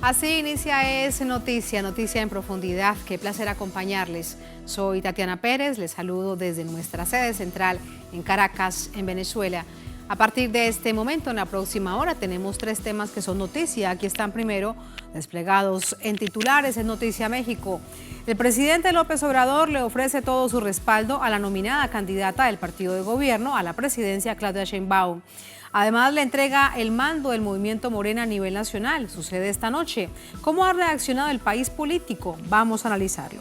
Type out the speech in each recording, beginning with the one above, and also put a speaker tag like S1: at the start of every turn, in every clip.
S1: Así inicia Es Noticia, noticia en profundidad. Qué placer acompañarles. Soy Tatiana Pérez, les saludo desde nuestra sede central en Caracas, en Venezuela. A partir de este momento, en la próxima hora, tenemos 3 temas que son noticia. Aquí están primero desplegados en titulares en Noticia México. El presidente López Obrador le ofrece todo su respaldo a la nominada candidata del partido de gobierno a la presidencia, Claudia Sheinbaum. Además, le entrega el mando del movimiento Morena a nivel nacional. Sucede esta noche. ¿Cómo ha reaccionado el país político? Vamos a analizarlo.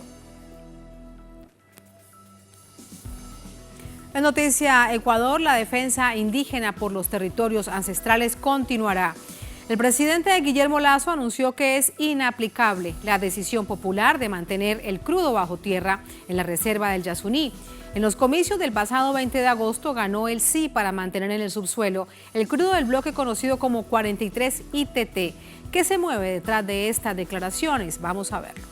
S1: En Noticia Ecuador, la defensa indígena por los territorios ancestrales continuará. El presidente Guillermo Lasso anunció que es inaplicable la decisión popular de mantener el crudo bajo tierra en la reserva del Yasuní. En los comicios del pasado 20 de agosto ganó el sí para mantener en el subsuelo el crudo del bloque conocido como 43 ITT. ¿Qué se mueve detrás de estas declaraciones? Vamos a verlo.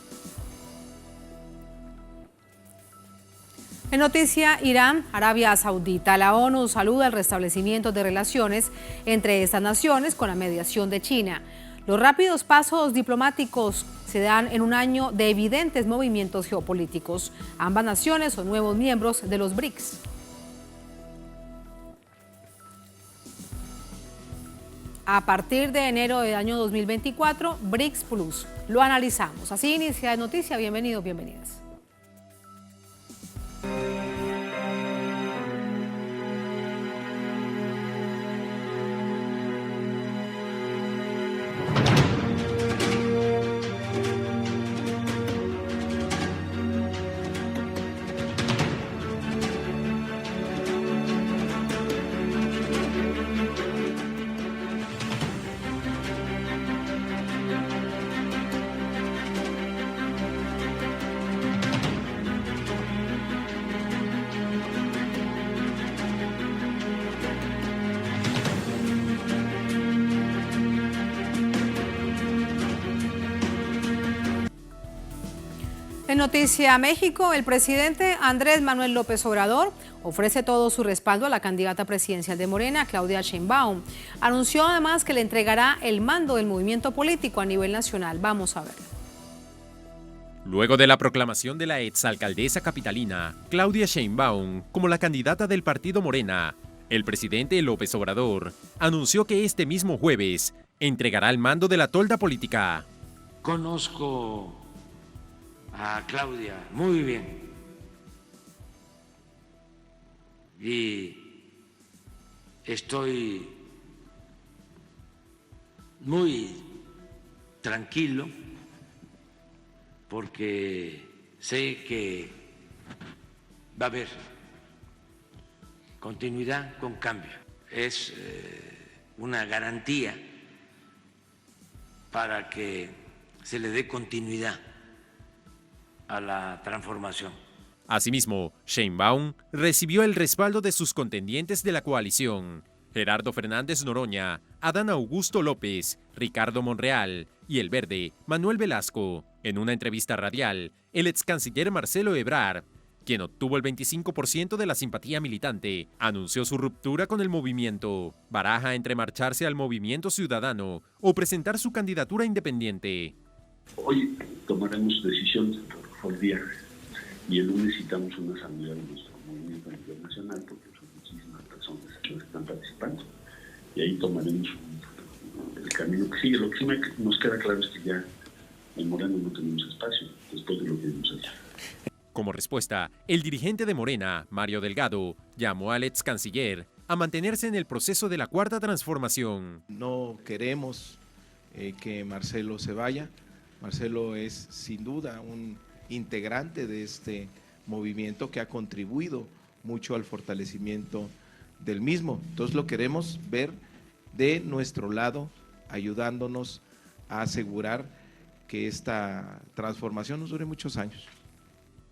S1: En Noticia Irán, Arabia Saudita, la ONU saluda el restablecimiento de relaciones entre estas naciones con la mediación de China. Los rápidos pasos diplomáticos se dan en un año de evidentes movimientos geopolíticos. Ambas naciones son nuevos miembros de los BRICS. A partir de enero del año 2024, BRICS Plus. Lo analizamos. Así inicia Noticia. Bienvenidos, bienvenidas. En Noticia México, el presidente Andrés Manuel López Obrador ofrece todo su respaldo a la candidata presidencial de Morena, Claudia Sheinbaum. Anunció además que le entregará el mando del movimiento político a nivel nacional. Vamos a verlo.
S2: Luego de la proclamación de la exalcaldesa capitalina, Claudia Sheinbaum, como la candidata del partido Morena, el presidente López Obrador anunció que este mismo jueves entregará el mando de la tolda política.
S3: Conozco a Claudia muy bien y estoy muy tranquilo porque sé que va a haber continuidad con cambio. Es una garantía para que se le dé continuidad a la transformación.
S2: Asimismo, Sheinbaum recibió el respaldo de sus contendientes de la coalición, Gerardo Fernández Noroña, Adán Augusto López, Ricardo Monreal y el Verde, Manuel Velasco. En una entrevista radial, el ex canciller Marcelo Ebrard, quien obtuvo el 25% de la simpatía militante, anunció su ruptura con el movimiento. Baraja entre marcharse al Movimiento Ciudadano o presentar su candidatura independiente.
S4: Hoy tomaremos decisiones por día y el lunes citamos una asamblea de nuestro movimiento internacional porque son muchísimas personas que están participando y ahí tomaremos el camino que sigue. Lo que sí nos queda claro es que ya en Morena no tenemos espacio después de lo que hemos hecho.
S2: Como respuesta, el dirigente de Morena, Mario Delgado, llamó al ex canciller a mantenerse en el proceso de la cuarta transformación.
S5: No queremos que Marcelo se vaya. Marcelo es sin duda un integrante de este movimiento que ha contribuido mucho al fortalecimiento del mismo. Entonces lo queremos ver de nuestro lado, ayudándonos a asegurar que esta transformación nos dure muchos años.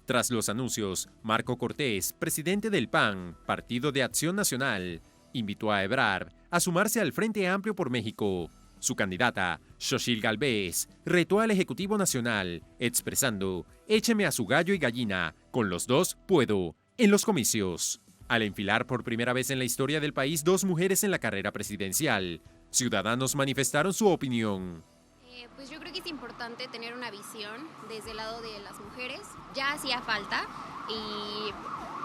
S2: Tras los anuncios, Marco Cortés, presidente del PAN, Partido de Acción Nacional, invitó a Ebrard a sumarse al Frente Amplio por México. Su candidata, Xochitl Gálvez, retó al Ejecutivo Nacional, expresando: écheme a su gallo y gallina, con los dos puedo, en los comicios. Al enfilar por primera vez en la historia del país 2 mujeres en la carrera presidencial, ciudadanos manifestaron su opinión.
S6: Pues yo creo que es importante tener una visión desde el lado de las mujeres. Ya hacía falta y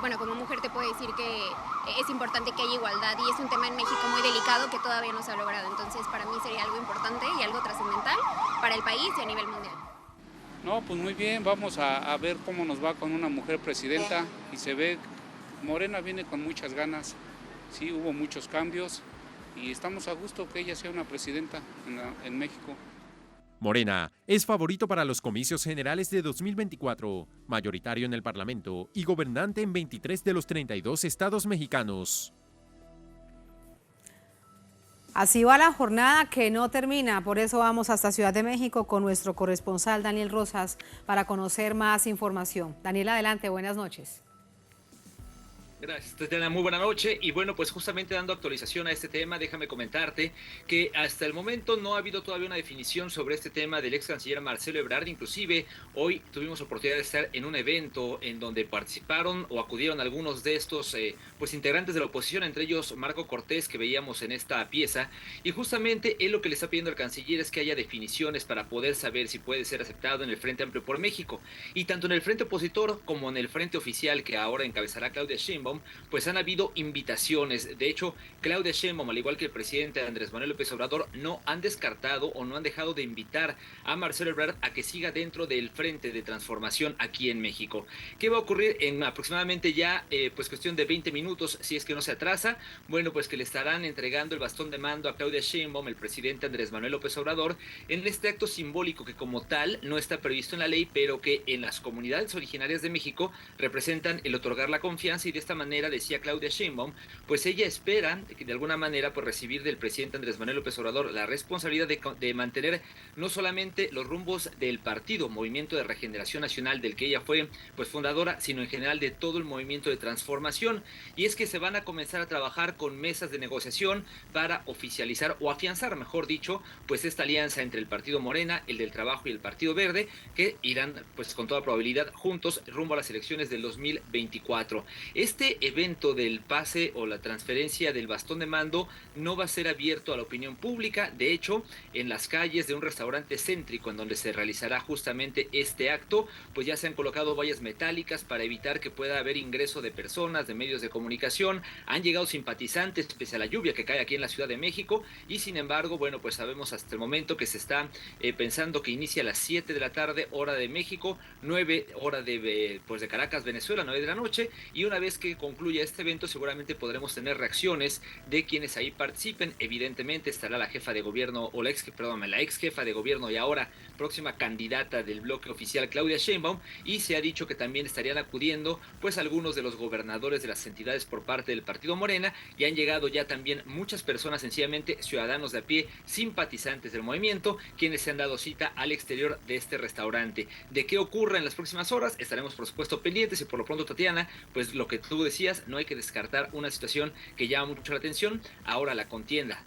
S6: bueno, como mujer te puedo decir que es importante que haya igualdad y es un tema en México muy delicado que todavía no se ha logrado. Entonces para mí sería algo importante y algo trascendental para el país y a nivel mundial.
S7: No, pues muy bien, vamos a ver cómo nos va con una mujer presidenta y se ve, Morena viene con muchas ganas, sí, hubo muchos cambios y estamos a gusto que ella sea una presidenta en México.
S2: Morena es favorito para los comicios generales de 2024, mayoritario en el Parlamento y gobernante en 23 de los 32 estados mexicanos.
S1: Así va la jornada que no termina, por eso vamos hasta Ciudad de México con nuestro corresponsal Daniel Rosas para conocer más información. Daniel, adelante, buenas noches.
S8: Gracias, Tatiana, muy buena noche. Y bueno, pues justamente dando actualización a este tema, déjame comentarte que hasta el momento no ha habido todavía una definición sobre este tema del ex canciller Marcelo Ebrard. Inclusive hoy tuvimos oportunidad de estar en un evento en donde participaron o acudieron algunos de estos pues integrantes de la oposición, entre ellos Marco Cortés, que veíamos en esta pieza. Y justamente él lo que le está pidiendo al canciller es que haya definiciones para poder saber si puede ser aceptado en el Frente Amplio por México. Y tanto en el Frente Opositor como en el Frente Oficial, que ahora encabezará Claudia Sheinbaum, pues han habido invitaciones. De hecho, Claudia Sheinbaum, al igual que el presidente Andrés Manuel López Obrador, no han descartado o no han dejado de invitar a Marcelo Ebrard a que siga dentro del Frente de Transformación aquí en México. ¿Qué va a ocurrir en aproximadamente ya pues cuestión de 20 minutos, si es que no se atrasa? Bueno, pues que le estarán entregando el bastón de mando a Claudia Sheinbaum, el presidente Andrés Manuel López Obrador, en este acto simbólico que como tal no está previsto en la ley, pero que en las comunidades originarias de México representan el otorgar la confianza, y de esta manera, decía Claudia Sheinbaum, pues ella espera que de alguna manera pues recibir del presidente Andrés Manuel López Obrador la responsabilidad de mantener no solamente los rumbos del partido Movimiento de Regeneración Nacional, del que ella fue pues fundadora, sino en general de todo el movimiento de transformación. Y es que se van a comenzar a trabajar con mesas de negociación para oficializar o afianzar, mejor dicho, pues esta alianza entre el partido Morena, el del Trabajo y el Partido Verde, que irán pues con toda probabilidad juntos rumbo a las elecciones del 2024. Este evento del pase o la transferencia del bastón de mando no va a ser abierto a la opinión pública. De hecho, en las calles de un restaurante céntrico en donde se realizará justamente este acto, pues ya se han colocado vallas metálicas para evitar que pueda haber ingreso de personas, de medios de comunicación. Han llegado simpatizantes pese a la lluvia que cae aquí en la Ciudad de México, y sin embargo, bueno, pues sabemos hasta el momento que se está pensando que inicia a las 7 de la tarde, hora de México, 9 hora de Caracas, Venezuela, 9 de la noche, y una vez que concluya este evento seguramente podremos tener reacciones de quienes ahí participen. Evidentemente estará la jefa de gobierno o la ex jefa de gobierno y ahora próxima candidata del bloque oficial, Claudia Sheinbaum, y se ha dicho que también estarían acudiendo pues algunos de los gobernadores de las entidades por parte del partido Morena, y han llegado ya también muchas personas, sencillamente ciudadanos de a pie, simpatizantes del movimiento, quienes se han dado cita al exterior de este restaurante. ¿De qué ocurra en las próximas horas? Estaremos por supuesto pendientes, y por lo pronto, Tatiana, pues lo que tú decías, no hay que descartar una situación que llama mucho la atención. Ahora la contienda,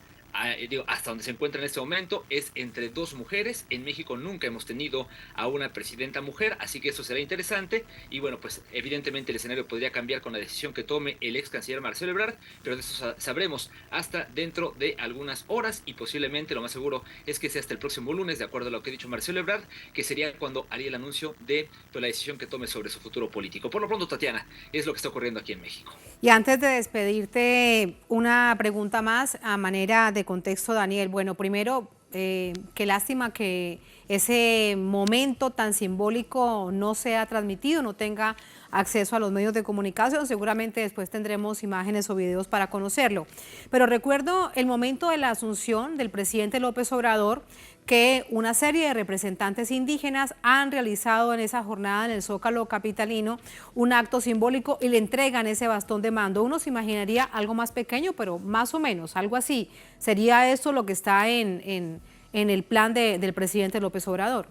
S8: hasta donde se encuentra en este momento, es entre dos mujeres. En México nunca hemos tenido a una presidenta mujer, así que eso será interesante. Y bueno, pues evidentemente el escenario podría cambiar con la decisión que tome el ex canciller Marcelo Ebrard, pero de eso sabremos hasta dentro de algunas horas, y posiblemente lo más seguro es que sea hasta el próximo lunes, de acuerdo a lo que ha dicho Marcelo Ebrard, que sería cuando haría el anuncio de la decisión que tome sobre su futuro político. Por lo pronto, Tatiana, es lo que está ocurriendo aquí en México.
S1: Y antes de despedirte, una pregunta más a manera de contexto, Daniel. Bueno, primero, qué lástima que ese momento tan simbólico no sea transmitido, no tenga acceso a los medios de comunicación. Seguramente después tendremos imágenes o videos para conocerlo. Pero recuerdo el momento de la asunción del presidente López Obrador, que una serie de representantes indígenas han realizado en esa jornada en el Zócalo capitalino un acto simbólico y le entregan ese bastón de mando. Uno se imaginaría algo más pequeño, pero más o menos, algo así. ¿Sería eso lo que está en el plan del presidente López Obrador?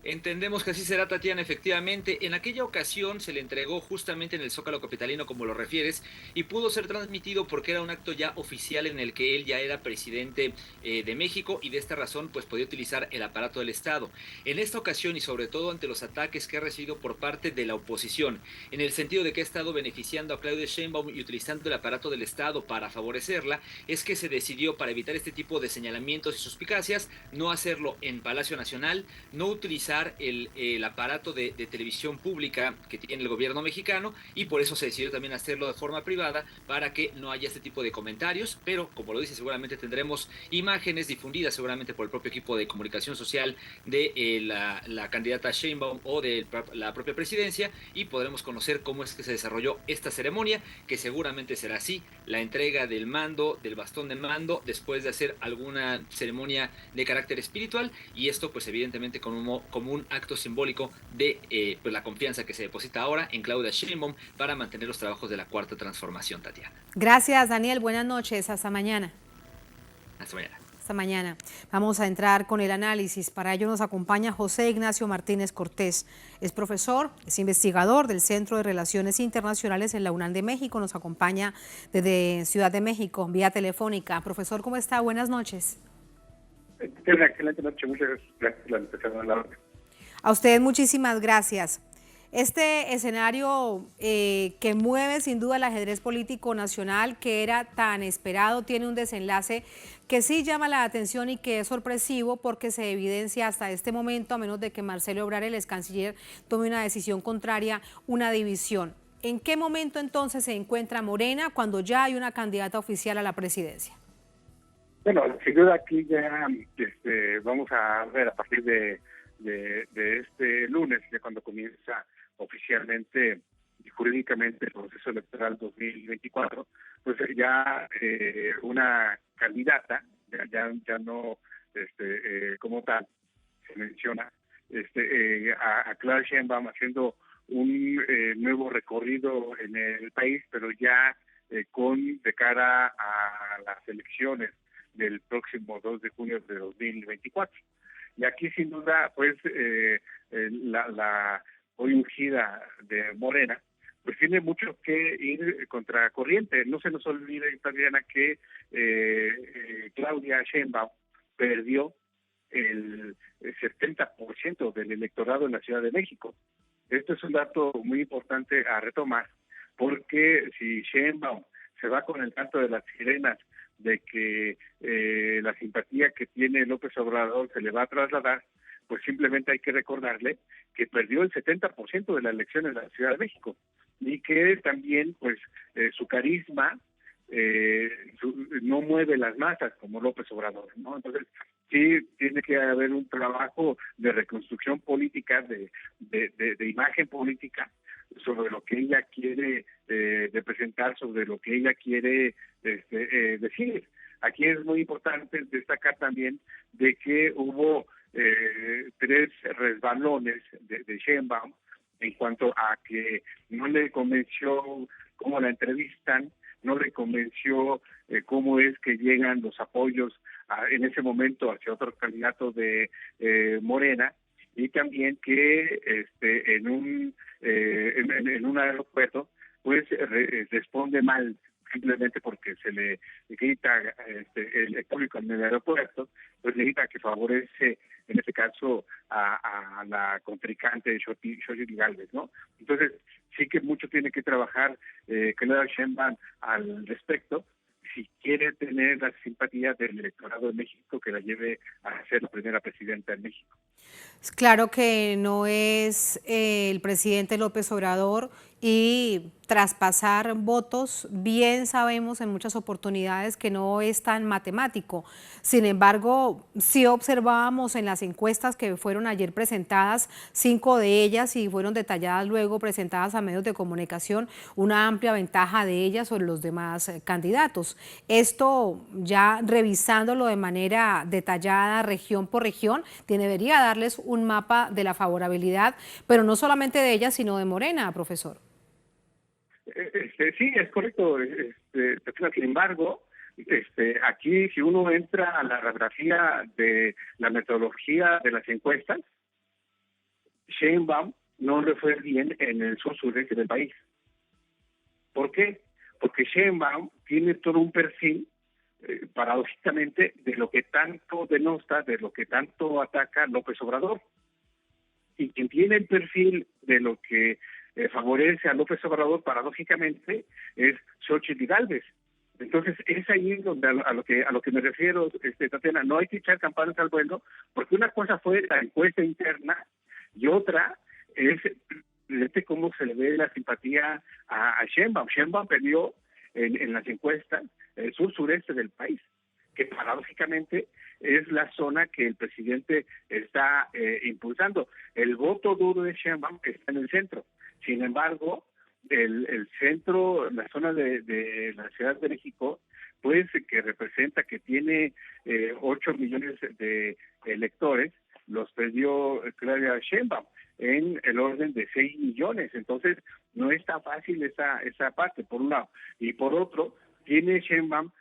S8: Entendemos que así será, Tatiana, efectivamente. En aquella ocasión se le entregó justamente en el Zócalo capitalino, como lo refieres, y pudo ser transmitido porque era un acto ya oficial en el que él ya era presidente de México, y de esta razón pues podía utilizar el aparato del Estado. En esta ocasión, y sobre todo ante los ataques que ha recibido por parte de la oposición, en el sentido de que ha estado beneficiando a Claudia Sheinbaum y utilizando el aparato del Estado para favorecerla, es que se decidió, para evitar este tipo de señalamientos y suspicacias, no hacerlo en Palacio Nacional, no utilizar el aparato de televisión pública que tiene el gobierno mexicano, y por eso se decidió también hacerlo de forma privada para que no haya este tipo de comentarios. Pero como lo dice, seguramente tendremos imágenes difundidas seguramente por el propio equipo de comunicación social de la candidata Sheinbaum o de la propia presidencia, y podremos conocer cómo es que se desarrolló esta ceremonia, que seguramente será así: la entrega del mando, del bastón de mando, después de hacer alguna ceremonia de carácter espiritual, y esto pues evidentemente como un acto simbólico de pues la confianza que se deposita ahora en Claudia Sheinbaum para mantener los trabajos de la Cuarta Transformación, Tatiana.
S1: Gracias, Daniel. Buenas noches. Hasta mañana.
S8: Hasta mañana.
S1: Hasta mañana. Vamos a entrar con el análisis. Para ello nos acompaña José Ignacio Martínez Cortés. Es profesor, es investigador del Centro de Relaciones Internacionales en la UNAM de México. Nos acompaña desde Ciudad de México, vía telefónica. Profesor, ¿cómo está? Buenas noches.
S9: Excelente noche. Muchas gracias por la invitación a la hora.
S1: A usted muchísimas gracias. Este escenario que mueve sin duda el ajedrez político nacional, que era tan esperado, tiene un desenlace que sí llama la atención y que es sorpresivo, porque se evidencia hasta este momento, a menos de que Marcelo Ebrard, el ex canciller, tome una decisión contraria, una división. ¿En qué momento entonces se encuentra Morena cuando ya hay una candidata oficial a la presidencia?
S9: Bueno, sin duda aquí ya vamos a ver a partir de este lunes, ya cuando comienza oficialmente y jurídicamente el proceso electoral 2024, pues ya una candidata, ya no como tal se menciona, a Claudia Sheinbaum haciendo un nuevo recorrido en el país, pero ya de cara a las elecciones del próximo 2 de junio de 2024. Y aquí sin duda, pues, la hoy ungida de Morena, pues tiene mucho que ir contracorriente. No se nos olvide, Tatiana, que Claudia Sheinbaum perdió el 70% del electorado en la Ciudad de México. Esto es un dato muy importante a retomar, porque si Sheinbaum se va con el canto de las sirenas de que la simpatía que tiene López Obrador se le va a trasladar, pues simplemente hay que recordarle que perdió el 70% de la elección en la Ciudad de México, y que también pues su carisma no mueve las masas como López Obrador, ¿no? Entonces sí tiene que haber un trabajo de reconstrucción política, de imagen política, sobre lo que ella quiere representar, sobre lo que ella quiere decir. Aquí es muy importante destacar también de que hubo 3 resbalones de Sheinbaum en cuanto a que no le convenció cómo la entrevistan, no le convenció cómo es que llegan los apoyos en ese momento hacia otro candidato de Morena, y también que en un aeropuerto pues responde mal, simplemente porque se le grita el público en el aeropuerto, pues le grita que favorece en este caso a la contrincante Xochitl Gálvez, ¿no? Entonces sí que mucho tiene que trabajar Claudia Sheinbaum al respecto, si quiere tener la simpatía del electorado de México, que la lleve a ser la primera presidenta de México.
S1: Claro que no es el presidente López Obrador, y traspasar votos, bien sabemos en muchas oportunidades que no es tan matemático. Sin embargo, sí observábamos en las encuestas que fueron ayer presentadas, 5 de ellas, y fueron detalladas luego presentadas a medios de comunicación, una amplia ventaja de ellas sobre los demás candidatos. Esto, ya revisándolo de manera detallada, región por región, debería darles un mapa de la favorabilidad, pero no solamente de ellas, sino de Morena, profesor.
S9: Sí, es correcto. Sin embargo, aquí si uno entra a la radiografía de la metodología de las encuestas, Sheinbaum no le fue bien en el sur-sureste del país. ¿Por qué? Porque Sheinbaum tiene todo un perfil, paradójicamente, de lo que tanto denosta, de lo que tanto ataca López Obrador. Y quien tiene el perfil de lo que favorece a López Obrador, paradójicamente, es Xochitl Gálvez. Entonces, es ahí donde a lo que me refiero, Tatiana, no hay que echar campanas al vuelo, porque una cosa fue la encuesta interna y otra es cómo se le ve la simpatía a Sheinbaum. Sheinbaum perdió en las encuestas el sur-sureste del país, que paradójicamente es la zona que el presidente está impulsando. El voto duro de Sheinbaum está en el centro. Sin embargo, el centro, la zona de la Ciudad de México, pues que representa, que tiene 8 millones de electores, los perdió Claudia Sheinbaum en el orden de 6 millones. Entonces, no está fácil esa parte, por un lado. Y por otro, tiene Sheinbaum,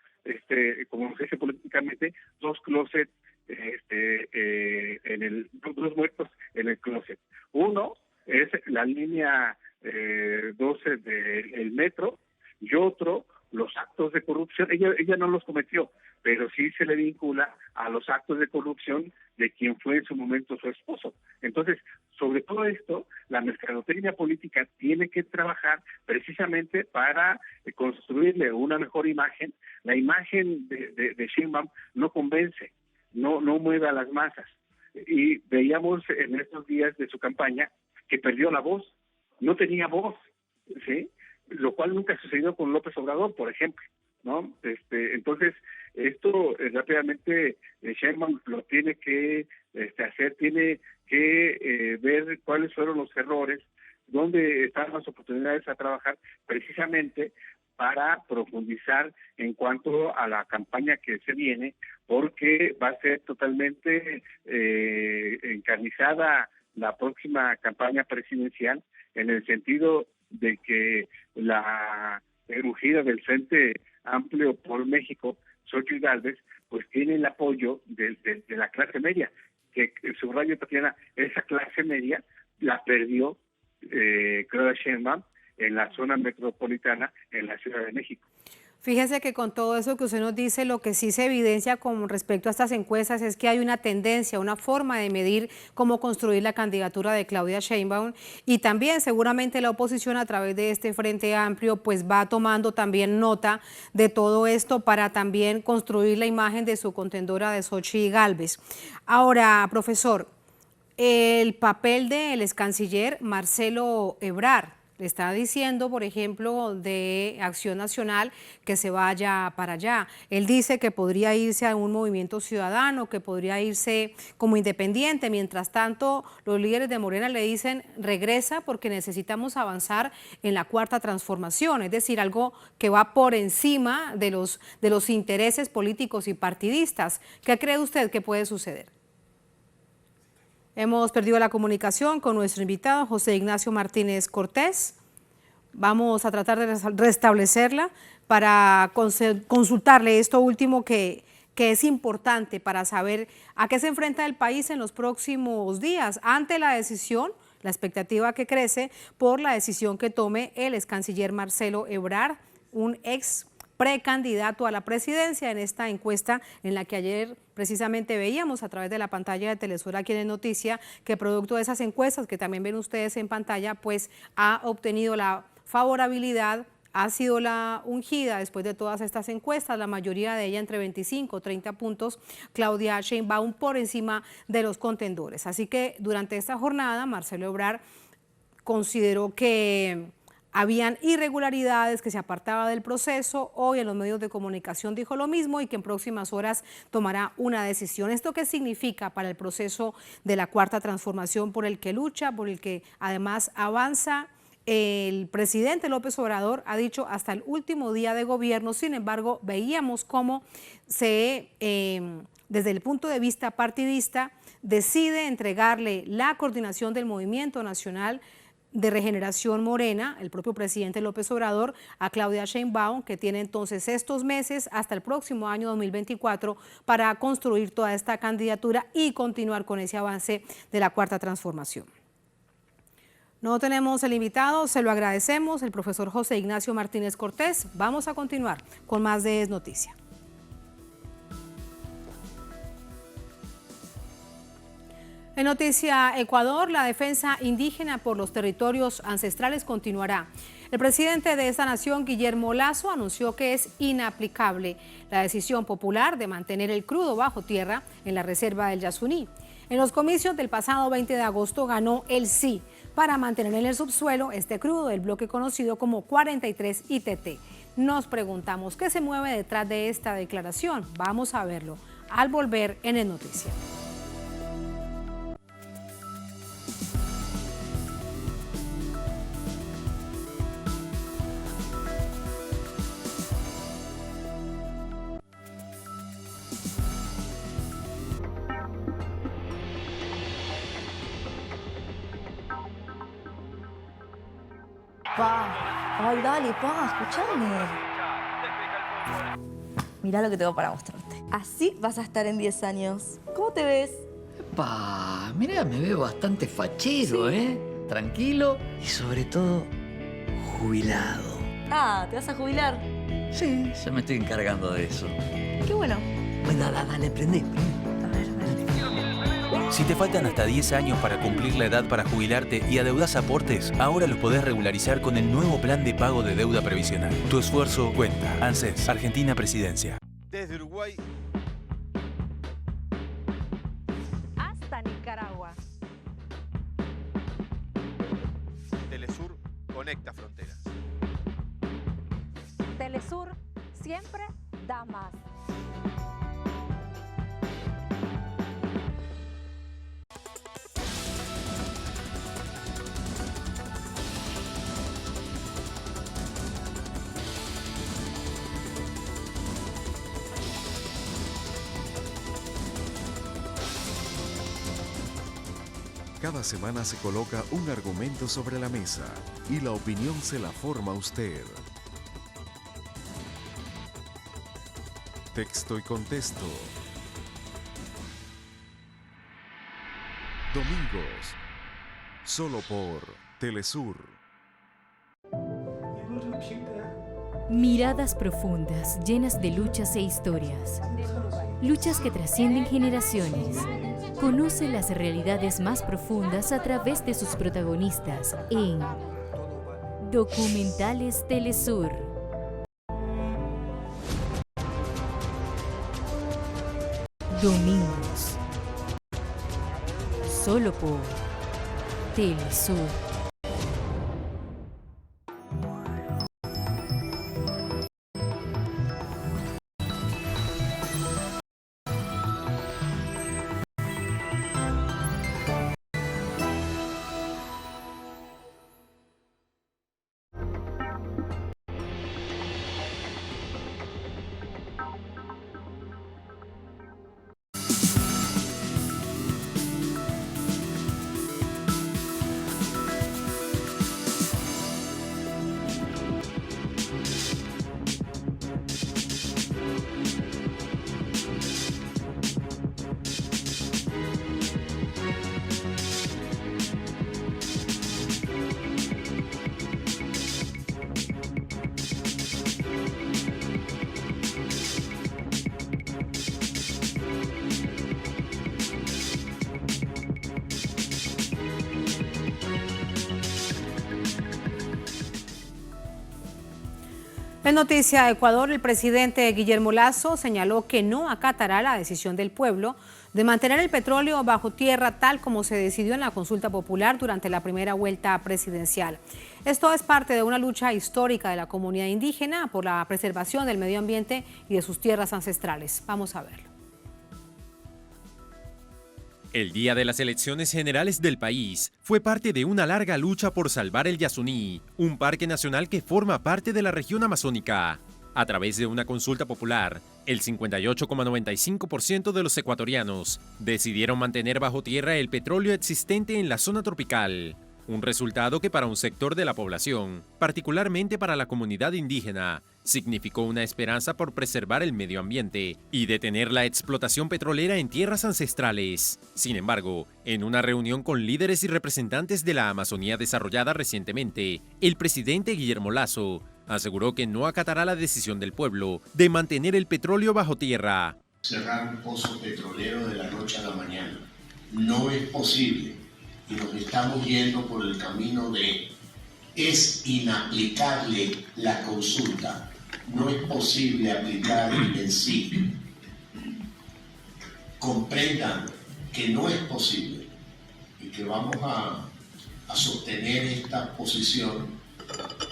S9: como se dice políticamente, dos closets, dos muertos en el closet. Uno es la línea 12 del metro, y otro, los actos de corrupción. Ella no los cometió, pero sí se le vincula a los actos de corrupción de quien fue en su momento su esposo. Entonces, sobre todo esto, la mercadotecnia política tiene que trabajar precisamente para construirle una mejor imagen. La imagen de Sheinbaum no convence, no mueve a las masas. Y veíamos en estos días de su campaña que perdió la voz, no tenía voz, ¿sí? Lo cual nunca sucedió con López Obrador, por ejemplo, ¿no? Entonces, esto rápidamente Sheinbaum lo tiene que hacer, tiene que ver cuáles fueron los errores, dónde están las oportunidades a trabajar, precisamente para profundizar en cuanto a la campaña que se viene, porque va a ser totalmente encarnizada la próxima campaña presidencial, en el sentido de que la erugida del Frente Amplio por México, Xochitl Gálvez, pues tiene el apoyo de la clase media, que subrayo, Tatiana, esa clase media la perdió Claudia Sheinbaum en la zona metropolitana, en la Ciudad de México.
S1: Fíjese que con todo eso que usted nos dice, lo que sí se evidencia con respecto a estas encuestas es que hay una tendencia, una forma de medir cómo construir la candidatura de Claudia Sheinbaum, y también seguramente la oposición a través de este Frente Amplio pues va tomando también nota de todo esto para también construir la imagen de su contendora de Xochitl Gálvez. Ahora, profesor, el papel del ex canciller Marcelo Ebrard le está diciendo, por ejemplo, de Acción Nacional que se vaya para allá. Él dice que podría irse a un movimiento ciudadano, que podría irse como independiente. Mientras tanto, los líderes de Morena le dicen, regresa porque necesitamos avanzar en la cuarta transformación, es decir, algo que va por encima de los intereses políticos y partidistas. ¿Qué cree usted que puede suceder? Hemos perdido la comunicación con nuestro invitado, José Ignacio Martínez Cortés. Vamos a tratar de restablecerla para consultarle esto último que es importante para saber a qué se enfrenta el país en los próximos días ante la decisión, la expectativa que crece por la decisión que tome el ex canciller Marcelo Ebrard, un ex precandidato a la presidencia, en esta encuesta en la que ayer precisamente veíamos a través de la pantalla de Telesur aquí en Noticia, que producto de esas encuestas que también ven ustedes en pantalla, pues ha obtenido la favorabilidad, ha sido la ungida después de todas estas encuestas, la mayoría de ella entre 25 o 30 puntos, Claudia Sheinbaum por encima de los contendores. Así que durante esta jornada Marcelo Ebrard consideró que habían irregularidades, que se apartaba del proceso. Hoy en los medios de comunicación dijo lo mismo y que en próximas horas tomará una decisión. ¿Esto qué significa para el proceso de la cuarta transformación por el que lucha, por el que además avanza el presidente López Obrador? Ha dicho hasta el último día de gobierno. Sin embargo, veíamos cómo desde el punto de vista partidista decide entregarle la coordinación del Movimiento Nacional de Regeneración Morena, el propio presidente López Obrador, a Claudia Sheinbaum, que tiene entonces estos meses hasta el próximo año 2024 para construir toda esta candidatura y continuar con ese avance de la cuarta transformación. No tenemos el invitado, se lo agradecemos, el profesor José Ignacio Martínez Cortés. Vamos a continuar con más de Es Noticia. En Noticia Ecuador, la defensa indígena por los territorios ancestrales continuará. El presidente de esta nación, Guillermo Lasso, anunció que es inaplicable la decisión popular de mantener el crudo bajo tierra en la reserva del Yasuní. En los comicios del pasado 20 de agosto ganó el sí para mantener en el subsuelo este crudo del bloque conocido como 43 ITT. Nos preguntamos qué se mueve detrás de esta declaración. Vamos a verlo al volver en Es Noticia.
S10: Ay, dale, escuchame. Mirá lo que tengo para mostrarte. Así vas a estar en 10 años. ¿Cómo te ves?
S11: Mirá, me veo bastante fachero, sí. Tranquilo y sobre todo jubilado.
S10: Ah, ¿te vas a jubilar?
S11: Sí, ya me estoy encargando de eso.
S10: Qué bueno.
S11: Bueno, dale, prendé.
S12: Si te faltan hasta 10 años para cumplir la edad para jubilarte y adeudás aportes, ahora los podés regularizar con el nuevo plan de pago de deuda previsional. Tu esfuerzo cuenta. ANSES, Argentina Presidencia.
S13: Desde Uruguay
S14: hasta Nicaragua.
S13: Telesur conecta fronteras.
S14: Telesur siempre da más.
S15: Cada semana se coloca un argumento sobre la mesa y la opinión se la forma usted. Texto y contexto. Domingos, solo por Telesur.
S16: Miradas profundas, llenas de luchas e historias. Luchas que trascienden generaciones. Conoce las realidades más profundas a través de sus protagonistas en Documentales Telesur. Domingos. Solo por Telesur.
S1: En Noticia Ecuador, el presidente Guillermo Lasso señaló que no acatará la decisión del pueblo de mantener el petróleo bajo tierra tal como se decidió en la consulta popular durante la primera vuelta presidencial. Esto es parte de una lucha histórica de la comunidad indígena por la preservación del medio ambiente y de sus tierras ancestrales. Vamos a verlo.
S2: El día de las elecciones generales del país fue parte de una larga lucha por salvar el Yasuní, un parque nacional que forma parte de la región amazónica. A través de una consulta popular, el 58,95% de los ecuatorianos decidieron mantener bajo tierra el petróleo existente en la zona tropical. Un resultado que para un sector de la población, particularmente para la comunidad indígena, significó una esperanza por preservar el medio ambiente y detener la explotación petrolera en tierras ancestrales. Sin embargo, en una reunión con líderes y representantes de la Amazonía desarrollada recientemente, el presidente Guillermo Lasso aseguró que no acatará la decisión del pueblo de mantener el petróleo bajo tierra.
S17: Cerrar un pozo petrolero de la noche a la mañana no es posible y nos estamos yendo por el camino de es inaplicable la consulta, no es posible aplicar en sí. Comprendan que no es posible y que vamos a sostener esta posición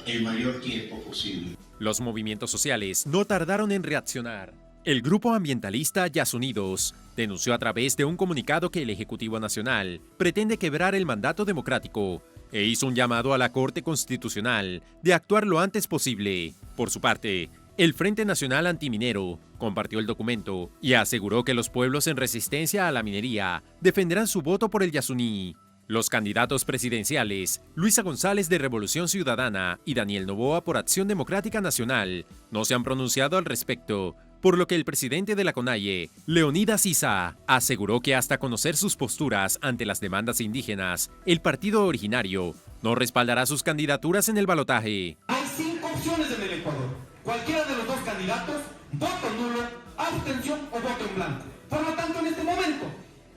S17: el mayor tiempo posible.
S2: Los movimientos sociales no tardaron en reaccionar. El grupo ambientalista Yas Unidos denunció a través de un comunicado que el Ejecutivo Nacional pretende quebrar el mandato democrático e hizo un llamado a la Corte Constitucional de actuar lo antes posible. Por su parte, el Frente Nacional Antiminero compartió el documento y aseguró que los pueblos en resistencia a la minería defenderán su voto por el Yasuní. Los candidatos presidenciales, Luisa González de Revolución Ciudadana y Daniel Noboa por Acción Democrática Nacional, no se han pronunciado al respecto, por lo que el presidente de la CONAIE, Leonidas Issa, aseguró que hasta conocer sus posturas ante las demandas indígenas, el partido originario no respaldará sus candidaturas en el balotaje.
S18: Hay 5 opciones en el Ecuador. Cualquiera de los dos candidatos, voto nulo, abstención o voto en blanco. Por lo tanto, en este momento,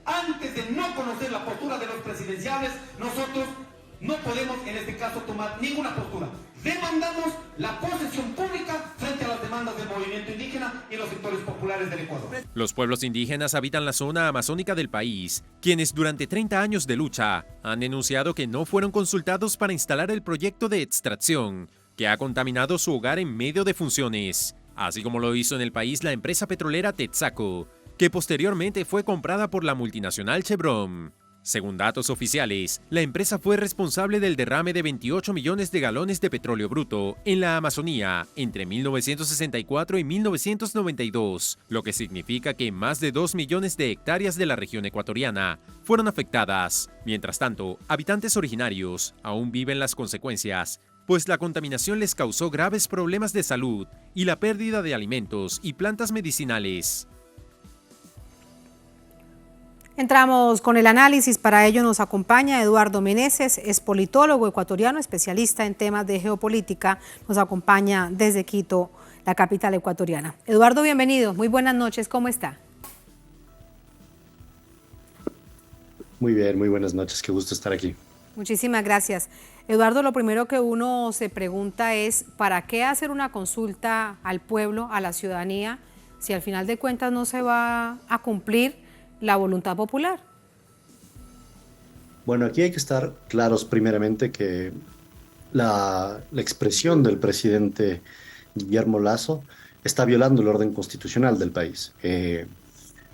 S18: antes de no conocer la postura de los presidenciales, nosotros no podemos, en este caso, tomar ninguna postura. Demandamos la posesión pública frente a las demandas del movimiento indígena y los sectores populares del Ecuador.
S2: Los pueblos indígenas habitan la zona amazónica del país, quienes durante 30 años de lucha han denunciado que no fueron consultados para instalar el proyecto de extracción, que ha contaminado su hogar en medio de funciones, así como lo hizo en el país la empresa petrolera Texaco, que posteriormente fue comprada por la multinacional Chevron. Según datos oficiales, la empresa fue responsable del derrame de 28 millones de galones de petróleo bruto en la Amazonía entre 1964 y 1992, lo que significa que más de 2 millones de hectáreas de la región ecuatoriana fueron afectadas. Mientras tanto, habitantes originarios aún viven las consecuencias, pues la contaminación les causó graves problemas de salud y la pérdida de alimentos y plantas medicinales.
S1: Entramos con el análisis, para ello nos acompaña Eduardo Meneses, es politólogo ecuatoriano, especialista en temas de geopolítica, nos acompaña desde Quito, la capital ecuatoriana. Eduardo, bienvenido, muy buenas noches, ¿cómo está?
S19: Muy bien, muy buenas noches, qué gusto estar aquí.
S1: Muchísimas gracias. Eduardo, lo primero que uno se pregunta es, ¿para qué hacer una consulta al pueblo, a la ciudadanía, si al final de cuentas no se va a cumplir la voluntad popular?
S19: Bueno, aquí hay que estar claros primeramente que la expresión del presidente Guillermo Lasso está violando el orden constitucional del país.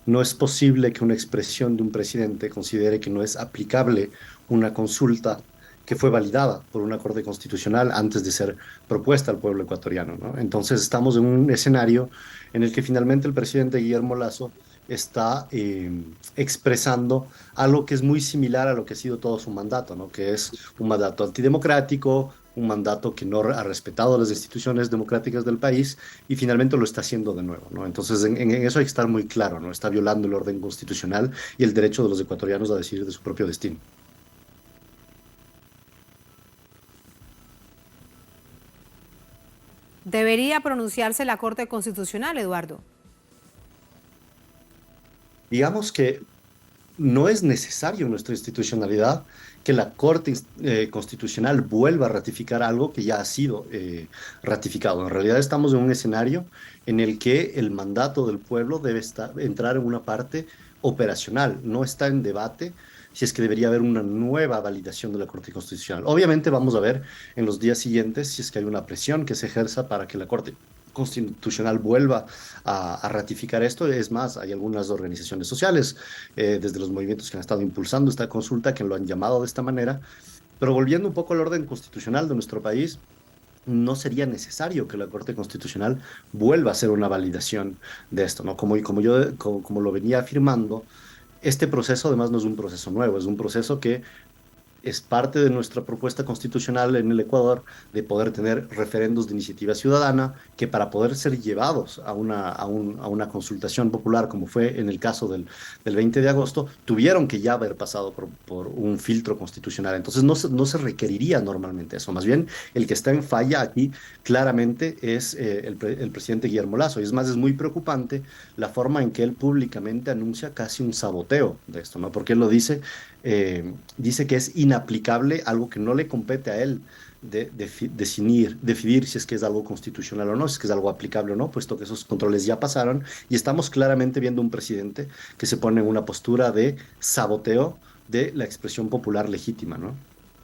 S19: No es posible que una expresión de un presidente considere que no es aplicable una consulta que fue validada por una Corte Constitucional antes de ser propuesta al pueblo ecuatoriano, ¿no? Entonces estamos en un escenario en el que finalmente el presidente Guillermo Lasso está expresando algo que es muy similar a lo que ha sido todo su mandato, ¿no? Que es un mandato antidemocrático, un mandato que no ha respetado las instituciones democráticas del país y finalmente lo está haciendo de nuevo, ¿no? Entonces en eso hay que estar muy claro, ¿no? Está violando el orden constitucional y el derecho de los ecuatorianos a decidir de su propio destino.
S1: ¿Debería pronunciarse la Corte Constitucional, Eduardo?
S19: Digamos que no es necesario en nuestra institucionalidad que la Corte Constitucional vuelva a ratificar algo que ya ha sido ratificado. En realidad estamos en un escenario en el que el mandato del pueblo debe entrar en una parte operacional, no está en debate si es que debería haber una nueva validación de la Corte Constitucional. Obviamente vamos a ver en los días siguientes si es que hay una presión que se ejerza para que la Corte Constitucional vuelva a ratificar esto. Es más, hay algunas organizaciones sociales, desde los movimientos que han estado impulsando esta consulta, que lo han llamado de esta manera. Pero volviendo un poco al orden constitucional de nuestro país, no sería necesario que la Corte Constitucional vuelva a hacer una validación de esto, ¿no? Como lo venía afirmando, este proceso además no es un proceso nuevo, es un proceso que es parte de nuestra propuesta constitucional en el Ecuador de poder tener referendos de iniciativa ciudadana que para poder ser llevados a una consultación popular, como fue en el caso del 20 de agosto, tuvieron que ya haber pasado por un filtro constitucional. Entonces no se requeriría normalmente eso. Más bien, el que está en falla aquí claramente es el presidente Guillermo Lasso. Y es más, es muy preocupante la forma en que él públicamente anuncia casi un saboteo de esto, ¿no? Porque él lo dice, dice que es inaplicable, algo que no le compete a él decidir si es que es algo constitucional o no, si es que es algo aplicable o no, puesto que esos controles ya pasaron y estamos claramente viendo un presidente que se pone en una postura de saboteo de la expresión popular legítima, ¿no?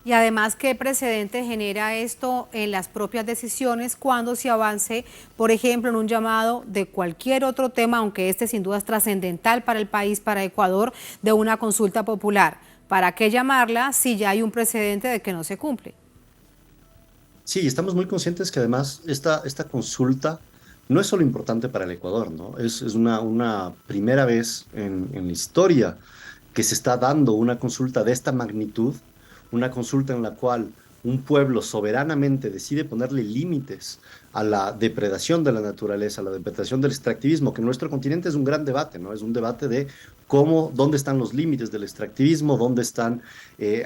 S1: Y además, ¿qué precedente genera esto en las propias decisiones cuando se avance, por ejemplo, en un llamado de cualquier otro tema, aunque este sin duda es trascendental para el país, para Ecuador, de una consulta popular? ¿Para qué llamarla si ya hay un precedente de que no se cumple?
S19: Sí, estamos muy conscientes que además esta consulta no es solo importante para el Ecuador, ¿no? Es una primera vez en la historia que se está dando una consulta de esta magnitud, una consulta en la cual un pueblo soberanamente decide ponerle límites a la depredación de la naturaleza, a la depredación del extractivismo, que en nuestro continente es un gran debate, ¿no? Es un debate de dónde están los límites del extractivismo, dónde están,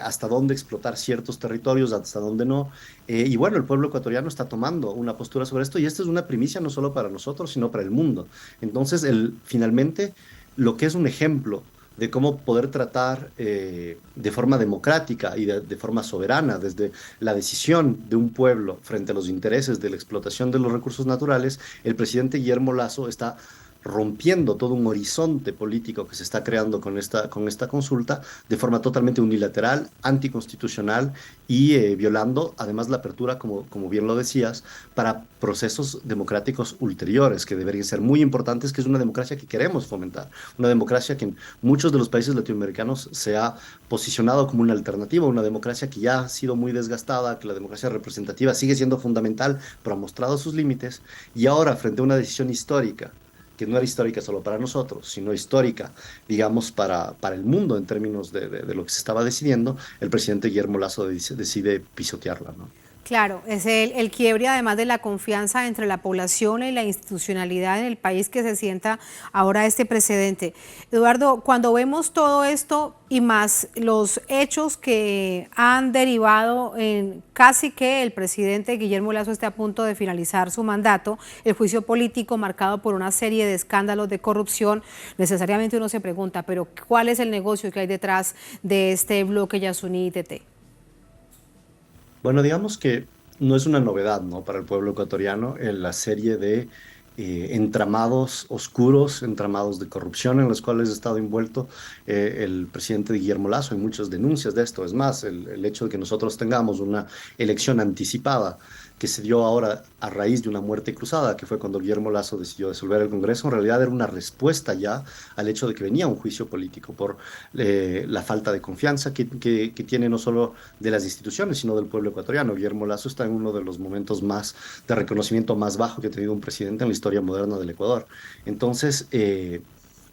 S19: hasta dónde explotar ciertos territorios, hasta dónde no. Y bueno, el pueblo ecuatoriano está tomando una postura sobre esto y esta es una primicia no solo para nosotros, sino para el mundo. Entonces, finalmente, lo que es un ejemplo de cómo poder tratar de forma democrática y de forma soberana, desde la decisión de un pueblo frente a los intereses de la explotación de los recursos naturales, el presidente Guillermo Lasso está rompiendo todo un horizonte político que se está creando con esta consulta de forma totalmente unilateral, anticonstitucional y violando además la apertura, como bien lo decías, para procesos democráticos ulteriores que deberían ser muy importantes, que es una democracia que queremos fomentar, una democracia que en muchos de los países latinoamericanos se ha posicionado como una alternativa, una democracia que ya ha sido muy desgastada, que la democracia representativa sigue siendo fundamental, pero ha mostrado sus límites y ahora frente a una decisión histórica, que no era histórica solo para nosotros, sino histórica, digamos, para el mundo en términos de lo que se estaba decidiendo, el presidente Guillermo Lasso decide pisotearla, ¿no?
S1: Claro, es el quiebre además de la confianza entre la población y la institucionalidad en el país que se sienta ahora este precedente. Eduardo, cuando vemos todo esto y más los hechos que han derivado en casi que el presidente Guillermo Lasso esté a punto de finalizar su mandato, el juicio político marcado por una serie de escándalos de corrupción, necesariamente uno se pregunta, pero ¿cuál es el negocio que hay detrás de este bloque Yasuní-ITT?
S19: Bueno, digamos que no es una novedad, ¿no?, para el pueblo ecuatoriano en la serie de entramados oscuros, entramados de corrupción en los cuales ha estado envuelto el presidente Guillermo Lasso. Hay muchas denuncias de esto. Es más, el hecho de que nosotros tengamos una elección anticipada que se dio ahora a raíz de una muerte cruzada, que fue cuando Guillermo Lasso decidió disolver el Congreso, en realidad era una respuesta ya al hecho de que venía un juicio político por la falta de confianza que tiene no solo de las instituciones, sino del pueblo ecuatoriano. Guillermo Lasso está en uno de los momentos más de reconocimiento más bajo que ha tenido un presidente en la historia moderna del Ecuador. Entonces,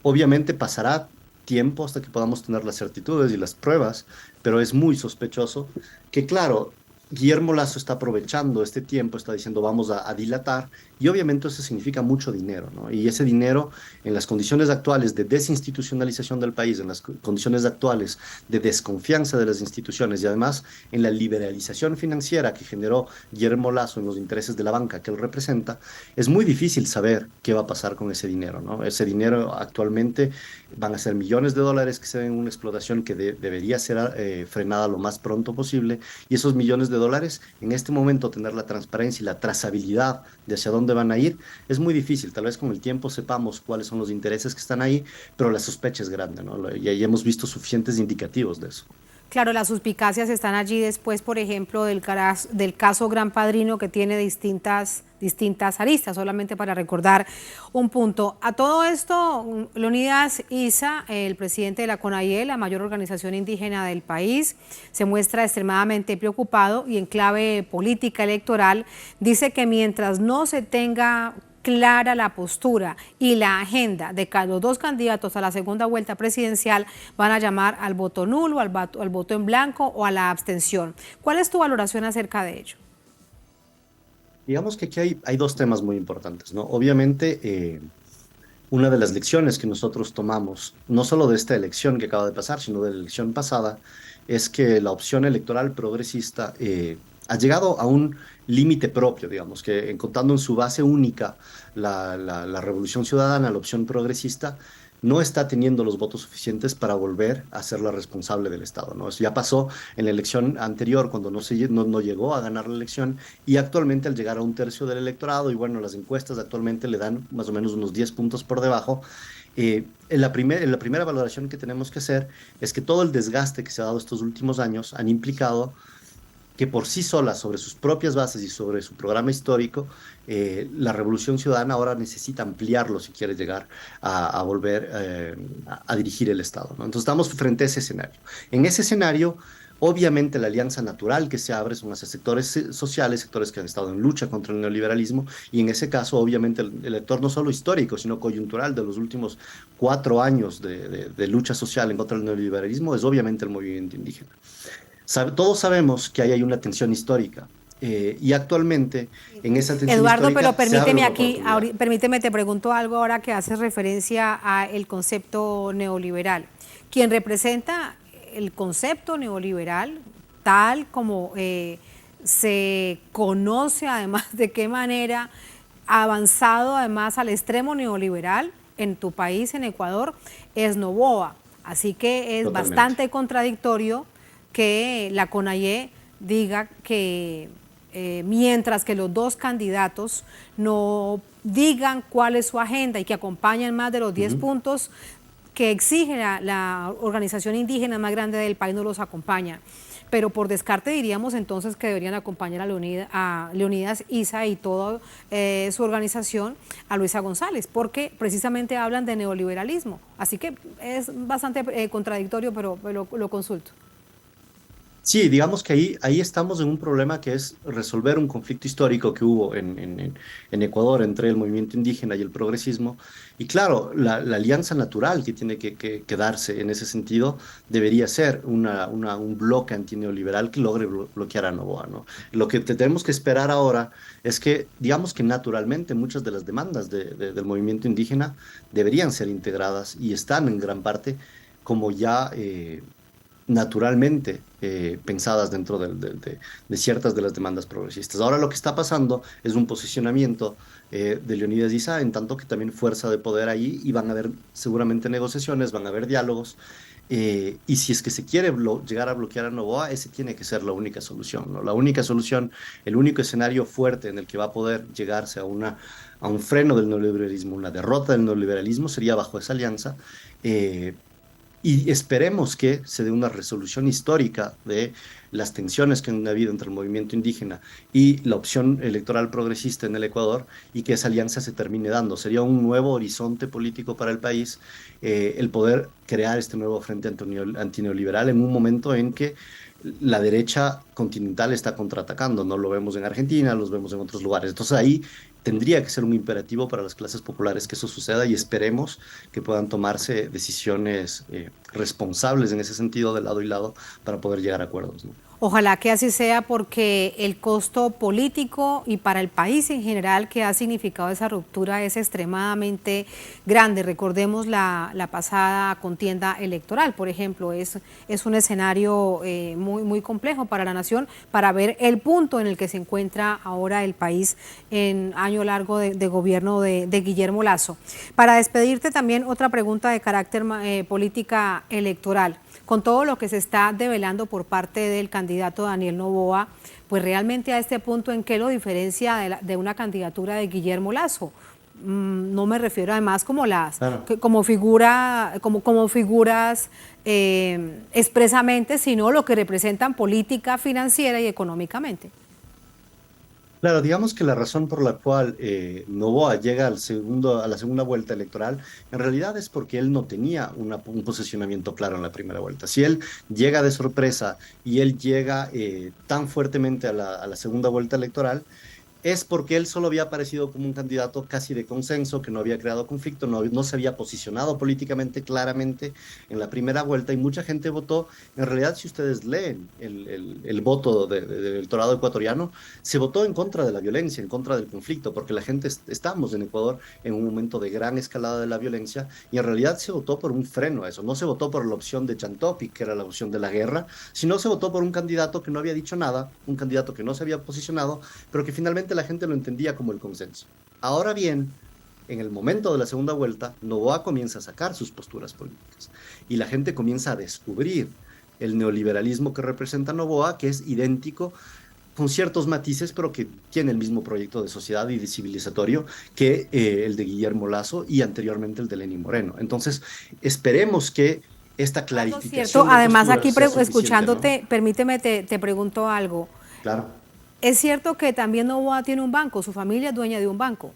S19: obviamente pasará tiempo hasta que podamos tener las certitudes y las pruebas, pero es muy sospechoso que, claro, Guillermo Lasso está aprovechando este tiempo, está diciendo vamos a dilatar y obviamente eso significa mucho dinero, ¿no? Y ese dinero en las condiciones actuales de desinstitucionalización del país, en las condiciones actuales de desconfianza de las instituciones y además en la liberalización financiera que generó Guillermo Lasso en los intereses de la banca que él representa, es muy difícil saber qué va a pasar con ese dinero, ¿no? Ese dinero actualmente van a ser millones de dólares que se ven en una explotación que debería ser frenada lo más pronto posible y esos millones de dólares, en este momento tener la transparencia y la trazabilidad de hacia dónde van a ir, es muy difícil. Tal vez con el tiempo sepamos cuáles son los intereses que están ahí, pero la sospecha es grande, ¿no? Y ahí hemos visto suficientes indicativos de eso.
S1: Claro, las suspicacias están allí después, por ejemplo, del caso Gran Padrino, que tiene distintas aristas, solamente para recordar un punto. A todo esto, Leonidas Issa, el presidente de la CONAIE, la mayor organización indígena del país, se muestra extremadamente preocupado y en clave política electoral dice que mientras no se tenga clara la postura y la agenda de que los dos candidatos a la segunda vuelta presidencial van a llamar al voto nulo, al voto en blanco o a la abstención. ¿Cuál es tu valoración acerca de ello?
S19: Digamos que aquí hay dos temas muy importantes, ¿no? Obviamente, una de las lecciones que nosotros tomamos, no solo de esta elección que acaba de pasar, sino de la elección pasada, es que la opción electoral progresista ha llegado a un límite propio, digamos, que encontrando en su base única la Revolución Ciudadana, la opción progresista, no está teniendo los votos suficientes para volver a ser la responsable del Estado, ¿no? Eso ya pasó en la elección anterior, cuando no llegó a ganar la elección, y actualmente al llegar a un tercio del electorado, y bueno, las encuestas actualmente le dan más o menos unos 10 puntos por debajo. En la primera valoración que tenemos que hacer es que todo el desgaste que se ha dado estos últimos años han implicado que por sí sola, sobre sus propias bases y sobre su programa histórico, la Revolución Ciudadana ahora necesita ampliarlo si quiere llegar a volver a dirigir el Estado, ¿no? Entonces estamos frente a ese escenario. En ese escenario, obviamente la alianza natural que se abre son hacia sectores sociales, sectores que han estado en lucha contra el neoliberalismo, y en ese caso, obviamente, el lector no solo histórico, sino coyuntural de los últimos 4 años de lucha social en contra del neoliberalismo es obviamente el movimiento indígena. Todos sabemos que ahí hay una tensión histórica y actualmente en esa tensión
S1: Eduardo,
S19: histórica
S1: pero permíteme, te pregunto algo ahora que haces referencia al concepto neoliberal. Quien representa el concepto neoliberal, tal como se conoce, además de qué manera ha avanzado además al extremo neoliberal en tu país, en Ecuador, es Noboa. Así que es
S19: Totalmente.
S1: Bastante contradictorio que la CONAIE diga que mientras que los dos candidatos no digan cuál es su agenda y que acompañan más de los 10 puntos que exige la organización indígena más grande del país, no los acompaña. Pero por descarte diríamos entonces que deberían acompañar a Leonidas Issa y toda su organización a Luisa González, porque precisamente hablan de neoliberalismo. Así que es bastante contradictorio, pero lo consulto.
S19: Sí, digamos que ahí estamos en un problema que es resolver un conflicto histórico que hubo en Ecuador entre el movimiento indígena y el progresismo. Y claro, la alianza natural que tiene que darse en ese sentido debería ser un bloque antineoliberal que logre bloquear a Noboa, ¿no? Lo que tenemos que esperar ahora es que, digamos que naturalmente muchas de las demandas del movimiento indígena deberían ser integradas y están en gran parte como ya naturalmente pensadas dentro de ciertas de las demandas progresistas. Ahora lo que está pasando es un posicionamiento de Leonidas Issa, en tanto que también fuerza de poder ahí, y van a haber seguramente negociaciones, van a haber diálogos, y si es que se quiere llegar a bloquear a Noboa, ese tiene que ser la única solución, ¿no? La única solución, el único escenario fuerte en el que va a poder llegarse a un freno del neoliberalismo, una derrota del neoliberalismo, sería bajo esa alianza, y esperemos que se dé una resolución histórica de las tensiones que han habido entre el movimiento indígena y la opción electoral progresista en el Ecuador, y que esa alianza se termine dando. Sería un nuevo horizonte político para el país, el poder crear este nuevo frente antineoliberal en un momento en que la derecha continental está contraatacando. No lo vemos en Argentina, los vemos en otros lugares. Entonces ahí tendría que ser un imperativo para las clases populares que eso suceda, y esperemos que puedan tomarse decisiones responsables en ese sentido de lado y lado para poder llegar a acuerdos, ¿no?
S1: Ojalá que así sea, porque el costo político y para el país en general que ha significado esa ruptura es extremadamente grande. Recordemos la pasada contienda electoral, por ejemplo, es un escenario muy complejo para la nación, para ver el punto en el que se encuentra ahora el país en año largo de gobierno de Guillermo Lasso. Para despedirte, también otra pregunta de carácter política electoral. Con todo lo que se está develando por parte del candidato Daniel Noboa, pues realmente a este punto, ¿en qué lo diferencia de una candidatura de Guillermo Lasso? No me refiero además como figuras expresamente, sino lo que representan política, financiera y económicamente.
S19: Claro, digamos que la razón por la cual Noboa llega a la segunda vuelta electoral, en realidad es porque él no tenía un posicionamiento claro en la primera vuelta. Si él llega de sorpresa y él llega tan fuertemente a la segunda vuelta electoral, es porque él solo había aparecido como un candidato casi de consenso, que no había creado conflicto, no se había posicionado políticamente claramente en la primera vuelta, y mucha gente votó. En realidad, si ustedes leen el voto del electorado ecuatoriano, se votó en contra de la violencia, en contra del conflicto, porque la gente estamos en Ecuador en un momento de gran escalada de la violencia, y en realidad se votó por un freno a eso. No se votó por la opción de Chantopi, que era la opción de la guerra, sino se votó por un candidato que no había dicho nada, un candidato que no se había posicionado, pero que finalmente la gente lo entendía como el consenso. Ahora bien, en el momento de la segunda vuelta, Noboa comienza a sacar sus posturas políticas y la gente comienza a descubrir el neoliberalismo que representa Noboa, que es idéntico, con ciertos matices, pero que tiene el mismo proyecto de sociedad y de civilizatorio que el de Guillermo Lasso y anteriormente el de Lenín Moreno. Entonces, esperemos que esta clarificación...
S1: Cierto. Además, aquí
S19: escuchándote,
S1: ¿no? Permíteme, te pregunto algo.
S19: Claro.
S1: Es cierto que también Noboa tiene un banco, su familia es dueña de un banco.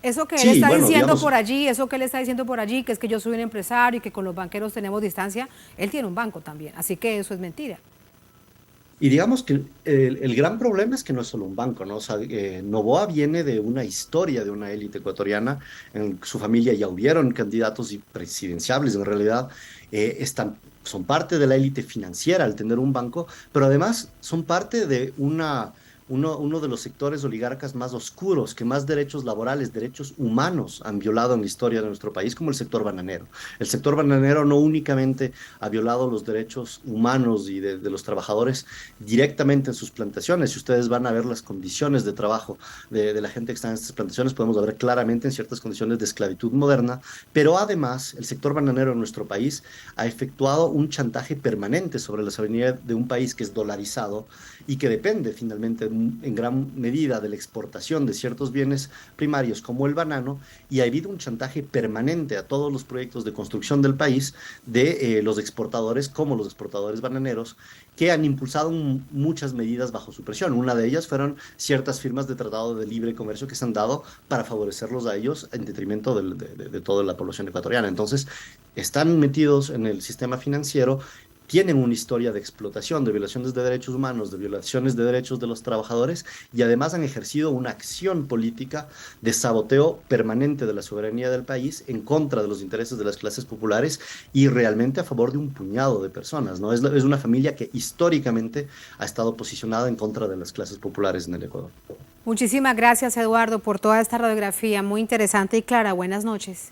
S1: Eso que él
S19: Sí,
S1: está
S19: bueno,
S1: diciendo
S19: digamos,
S1: por allí, eso que él está diciendo por allí, que es que yo soy un empresario y que con los banqueros tenemos distancia, él tiene un banco también, así que eso es mentira.
S19: Y digamos que el gran problema es que no es solo un banco, ¿no? O sea, Noboa viene de una historia de una élite ecuatoriana. En su familia ya hubieron candidatos presidenciables, en realidad son parte de la élite financiera al tener un banco, pero además son parte de uno de los sectores oligarcas más oscuros, que más derechos laborales, derechos humanos han violado en la historia de nuestro país, como el sector bananero. El sector bananero no únicamente ha violado los derechos humanos y de los trabajadores directamente en sus plantaciones. Si ustedes van a ver las condiciones de trabajo de la gente que está en estas plantaciones, podemos ver claramente en ciertas condiciones de esclavitud moderna, pero además el sector bananero en nuestro país ha efectuado un chantaje permanente sobre la soberanía de un país que es dolarizado y que depende finalmente en gran medida de la exportación de ciertos bienes primarios como el banano, y ha habido un chantaje permanente a todos los proyectos de construcción del país de los exportadores, como los exportadores bananeros, que han impulsado muchas medidas bajo su presión. Una de ellas fueron ciertas firmas de tratado de libre comercio que se han dado para favorecerlos a ellos en detrimento de toda la población ecuatoriana. Entonces, están metidos en el sistema financiero, tienen una historia de explotación, de violaciones de derechos humanos, de violaciones de derechos de los trabajadores, y además han ejercido una acción política de saboteo permanente de la soberanía del país en contra de los intereses de las clases populares y realmente a favor de un puñado de personas, ¿no? Es una familia que históricamente ha estado posicionada en contra de las clases populares en el Ecuador.
S1: Muchísimas gracias, Eduardo, por toda esta radiografía muy interesante y clara. Buenas noches.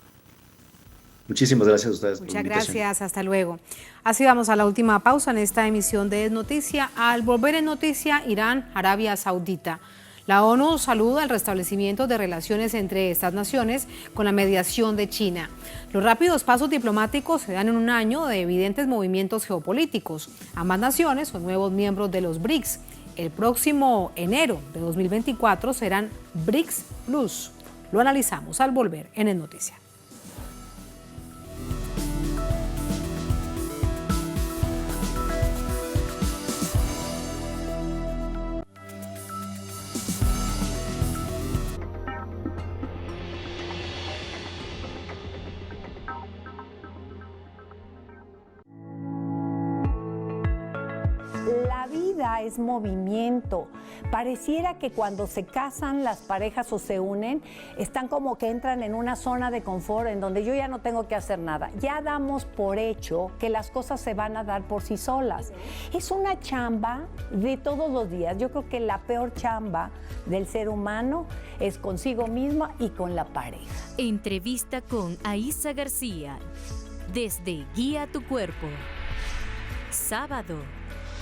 S19: Muchísimas gracias a ustedes.
S1: Muchas gracias, hasta luego. Así vamos a la última pausa en esta emisión de Es Noticia. Al volver en noticia, Irán, Arabia Saudita. La ONU saluda el restablecimiento de relaciones entre estas naciones con la mediación de China. Los rápidos pasos diplomáticos se dan en un año de evidentes movimientos geopolíticos. Ambas naciones son nuevos miembros de los BRICS. El próximo enero de 2024 serán BRICS Plus. Lo analizamos al volver en Es Noticia.
S14: La vida es movimiento. Pareciera que cuando se casan las parejas o se unen, están como que entran en una zona de confort en donde yo ya no tengo que hacer nada. Ya damos por hecho que las cosas se van a dar por sí solas. Es una chamba de todos los días. Yo creo que la peor chamba del ser humano es consigo misma y con la pareja.
S16: Entrevista con Aísa García, desde Guía tu Cuerpo. Sábado,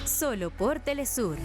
S16: solo por Telesur.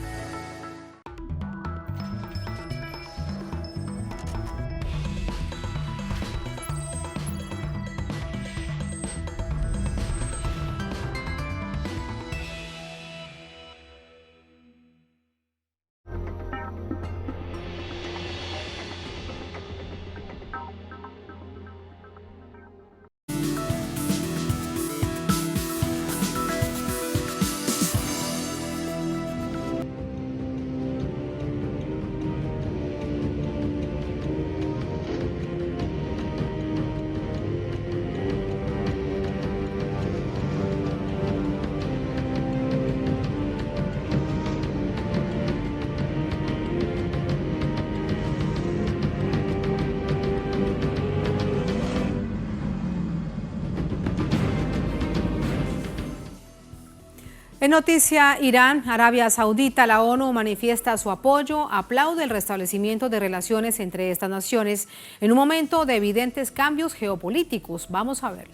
S1: En noticia, Irán, Arabia Saudita, la ONU manifiesta su apoyo, aplaude el restablecimiento de relaciones entre estas naciones en un momento de evidentes cambios geopolíticos. Vamos a verlo.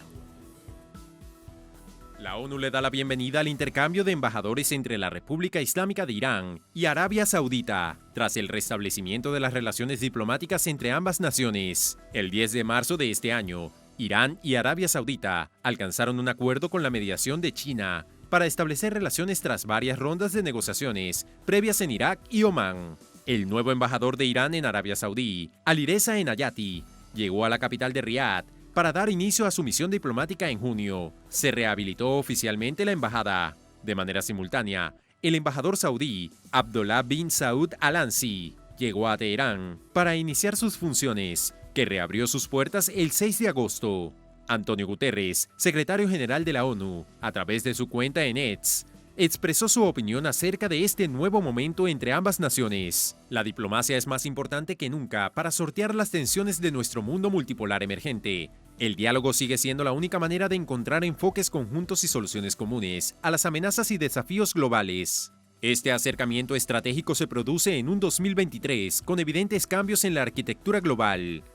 S2: La ONU le da la bienvenida al intercambio de embajadores entre la República Islámica de Irán y Arabia Saudita, tras el restablecimiento de las relaciones diplomáticas entre ambas naciones. El 10 de marzo de este año, Irán y Arabia Saudita alcanzaron un acuerdo con la mediación de China para establecer relaciones tras varias rondas de negociaciones previas en Irak y Omán. El nuevo embajador de Irán en Arabia Saudí, Alireza Enayati, llegó a la capital de Riad para dar inicio a su misión diplomática en junio. Se rehabilitó oficialmente la embajada. De manera simultánea, el embajador saudí, Abdullah bin Saud Al-Ansi, llegó a Teherán para iniciar sus funciones, que reabrió sus puertas el 6 de agosto. Antonio Guterres, secretario general de la ONU, a través de su cuenta en X, expresó su opinión acerca de este nuevo momento entre ambas naciones. La diplomacia es más importante que nunca para sortear las tensiones de nuestro mundo multipolar emergente. El diálogo sigue siendo la única manera de encontrar enfoques conjuntos y soluciones comunes a las amenazas y desafíos globales. Este acercamiento estratégico se produce en un 2023 con evidentes cambios en la arquitectura global.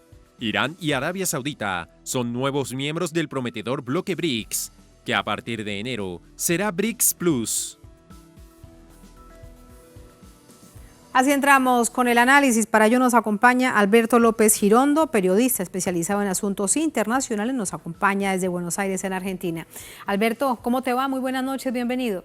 S2: Irán y Arabia Saudita son nuevos miembros del prometedor bloque BRICS, que a partir de enero será BRICS Plus.
S1: Así entramos con el análisis. Para ello nos acompaña Alberto López Girondo, periodista especializado en asuntos internacionales. Nos acompaña desde Buenos Aires, en Argentina. Alberto, ¿cómo te va? Muy buenas noches, bienvenido.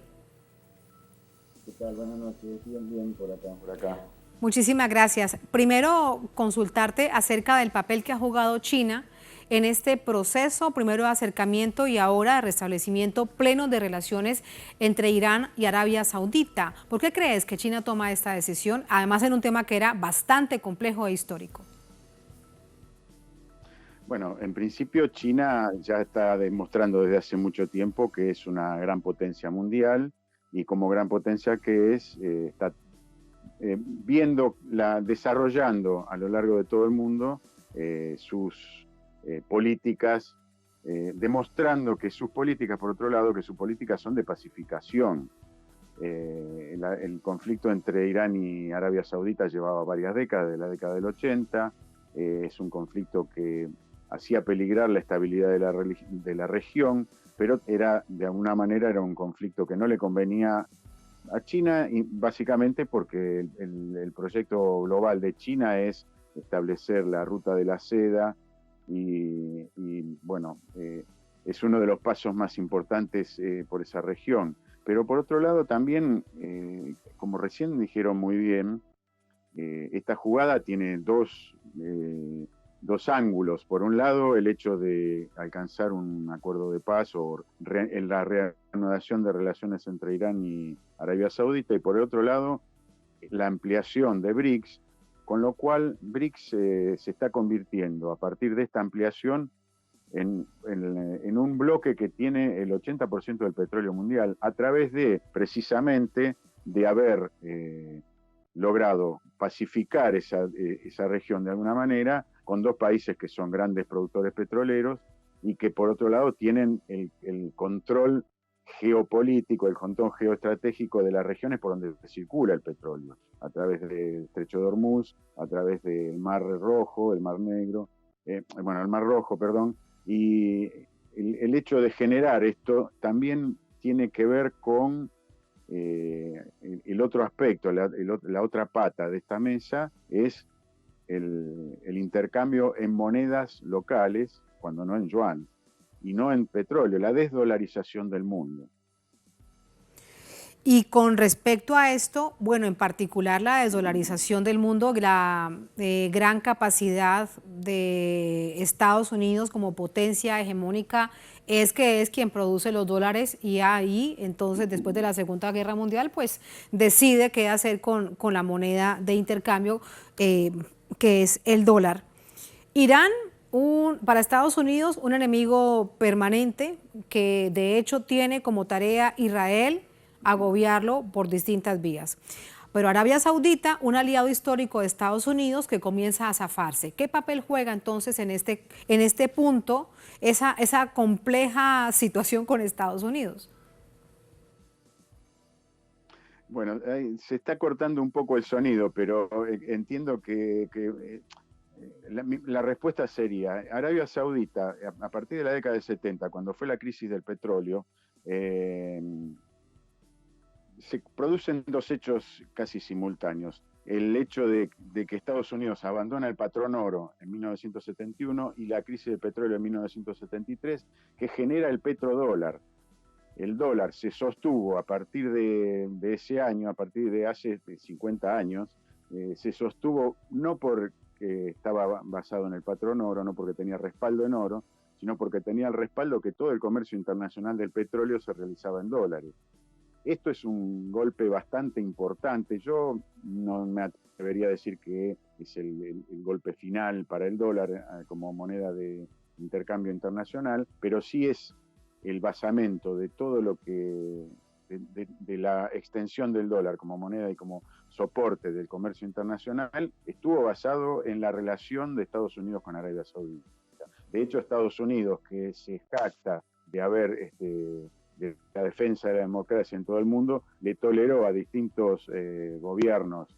S20: ¿Qué tal? Buenas noches. Bien, por acá.
S1: Muchísimas gracias. Primero, consultarte acerca del papel que ha jugado China en este proceso, primero de acercamiento y ahora de restablecimiento pleno de relaciones entre Irán y Arabia Saudita. ¿Por qué crees que China toma esta decisión, además en un tema que era bastante complejo e histórico?
S20: Bueno, en principio China ya está demostrando desde hace mucho tiempo que es una gran potencia mundial y como gran potencia que es, está desarrollando a lo largo de todo el mundo sus políticas, demostrando que sus políticas, por otro lado, que sus políticas son de pacificación. El conflicto entre Irán y Arabia Saudita llevaba varias décadas, de la década del 80, es un conflicto que hacía peligrar la estabilidad de la región, pero de alguna manera era un conflicto que no le convenía a China, y básicamente porque el proyecto global de China es establecer la ruta de la seda y bueno, es uno de los pasos más importantes por esa región. Pero por otro lado también, como recién dijeron muy bien, esta jugada tiene dos ángulos. Por un lado, el hecho de alcanzar un acuerdo de paz o la reanudación de relaciones entre Irán y Arabia Saudita, y por el otro lado, la ampliación de BRICS, con lo cual BRICS se está convirtiendo a partir de esta ampliación en un bloque que tiene el 80% del petróleo mundial, a través precisamente de haber logrado pacificar esa región de alguna manera, con dos países que son grandes productores petroleros y que por otro lado tienen el control geopolítico, el control geoestratégico de las regiones por donde circula el petróleo, a través del Estrecho de Hormuz, a través del Mar Rojo, el Mar Negro, el Mar Rojo, perdón, y el hecho de generar esto también tiene que ver con el otro aspecto, la otra pata de esta mesa es el intercambio en monedas locales, cuando no en yuan, y no en petróleo, la desdolarización del mundo.
S1: Y con respecto a esto, bueno, en particular la desdolarización del mundo, la gran capacidad de Estados Unidos como potencia hegemónica es quien produce los dólares, y ahí entonces después de la Segunda Guerra Mundial pues decide qué hacer con la moneda de intercambio que es el dólar. Irán, para Estados Unidos, un enemigo permanente que de hecho tiene como tarea Israel agobiarlo por distintas vías. Pero Arabia Saudita, un aliado histórico de Estados Unidos que comienza a zafarse. ¿Qué papel juega entonces en este punto esa compleja situación con Estados Unidos?
S20: Bueno, se está cortando un poco el sonido, pero entiendo que la respuesta sería, Arabia Saudita, a partir de la década del 70, cuando fue la crisis del petróleo, se producen dos hechos casi simultáneos. El hecho de que Estados Unidos abandona el patrón oro en 1971 y la crisis del petróleo en 1973, que genera el petrodólar. El dólar se sostuvo a partir de ese año, a partir de hace 50 años, se sostuvo no porque estaba basado en el patrón oro, no porque tenía respaldo en oro, sino porque tenía el respaldo que todo el comercio internacional del petróleo se realizaba en dólares. Esto es un golpe bastante importante. Yo no me atrevería a decir que es el golpe final para el dólar como moneda de intercambio internacional, pero sí es el basamento de todo lo que, de la extensión del dólar como moneda y como soporte del comercio internacional, estuvo basado en la relación de Estados Unidos con Arabia Saudita. De hecho, Estados Unidos, que se jacta de haber de la defensa de la democracia en todo el mundo, le toleró a distintos gobiernos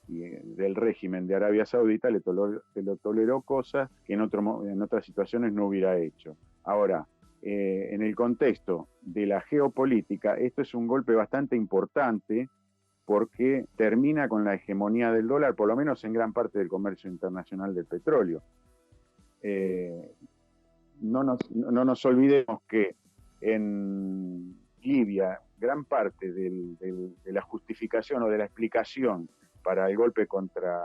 S20: del régimen de Arabia Saudita, le toleró cosas que en otras situaciones no hubiera hecho. Ahora, en el contexto de la geopolítica, esto es un golpe bastante importante porque termina con la hegemonía del dólar, por lo menos en gran parte del comercio internacional del petróleo. No nos olvidemos que en Libia, gran parte de la justificación o de la explicación para el golpe contra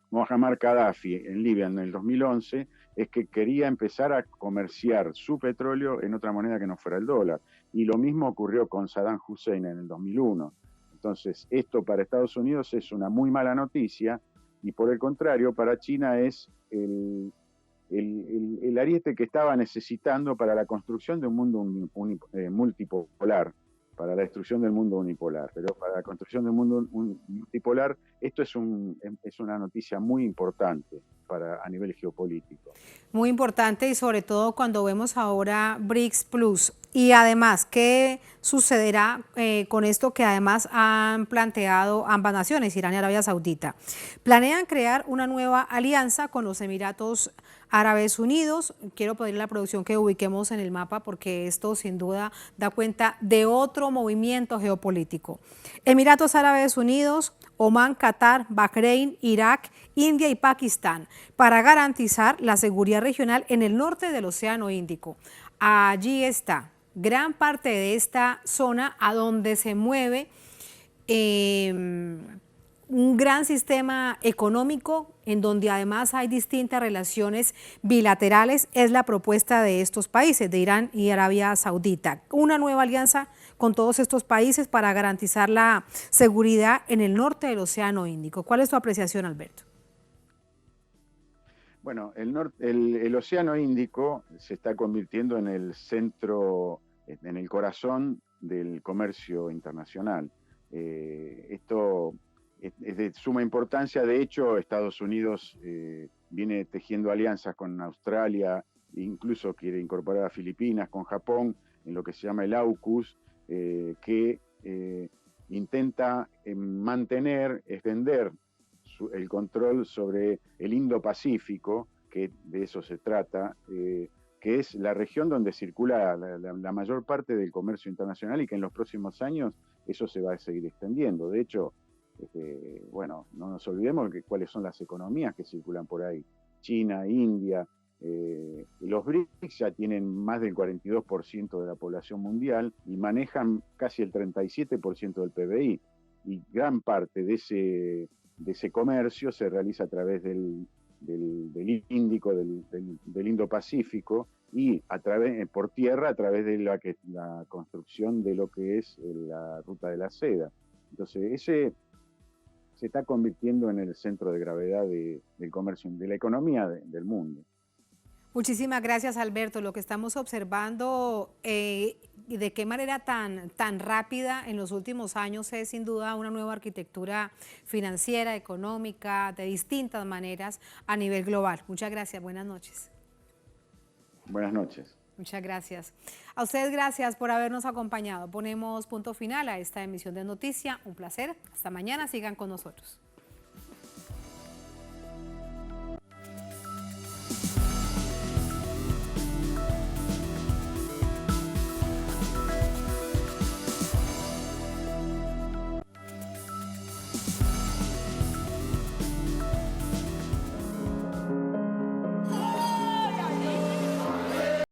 S20: Muammar Gaddafi en Libia en el 2011 es que quería empezar a comerciar su petróleo en otra moneda que no fuera el dólar. Y lo mismo ocurrió con Saddam Hussein en el 2001. Entonces, esto para Estados Unidos es una muy mala noticia y por el contrario, para China es el ariete que estaba necesitando para la construcción de un mundo multipolar, para la destrucción del mundo unipolar. Pero para la construcción del mundo multipolar, esto es una noticia muy importante a nivel geopolítico.
S1: Muy importante y sobre todo cuando vemos ahora BRICS Plus. Y además, ¿qué sucederá con esto que además han planteado ambas naciones, Irán y Arabia Saudita? Planean crear una nueva alianza con los Emiratos Árabes Unidos. Quiero pedirle a la producción que ubiquemos en el mapa porque esto sin duda da cuenta de otro movimiento geopolítico. Emiratos Árabes Unidos, Omán, Qatar, Bahrein, Irak, India y Pakistán, para garantizar la seguridad regional en el norte del Océano Índico. Allí está gran parte de esta zona a donde se mueve un gran sistema económico en donde además hay distintas relaciones bilaterales. Es la propuesta de estos países, de Irán y Arabia Saudita. Una nueva alianza con todos estos países para garantizar la seguridad en el norte del Océano Índico. ¿Cuál es tu apreciación, Alberto?
S20: Bueno, el Océano Índico se está convirtiendo en el centro, en el corazón del comercio internacional. Esto es de suma importancia. De hecho, Estados Unidos viene tejiendo alianzas con Australia, incluso quiere incorporar a Filipinas, con Japón, en lo que se llama el AUKUS, que intenta mantener, extender el control sobre el Indo-Pacífico, que de eso se trata, que es la región donde circula la mayor parte del comercio internacional y que en los próximos años eso se va a seguir extendiendo. De hecho, bueno, no nos olvidemos cuáles son las economías que circulan por ahí. China, India, los BRICS ya tienen más del 42% de la población mundial y manejan casi el 37% del PBI. Y gran parte de ese comercio se realiza a través del Índico, del Indo-Pacífico y por tierra a través de la construcción de lo que es la ruta de la seda. Entonces, ese se está convirtiendo en el centro de gravedad del comercio, de la economía del mundo.
S1: Muchísimas gracias, Alberto. Lo que estamos observando de qué manera tan rápida en los últimos años es sin duda una nueva arquitectura financiera, económica, de distintas maneras a nivel global. Muchas gracias, buenas noches.
S20: Buenas noches.
S1: Muchas gracias. A ustedes gracias por habernos acompañado. Ponemos punto final a esta emisión de Noticia. Un placer. Hasta mañana. Sigan con nosotros.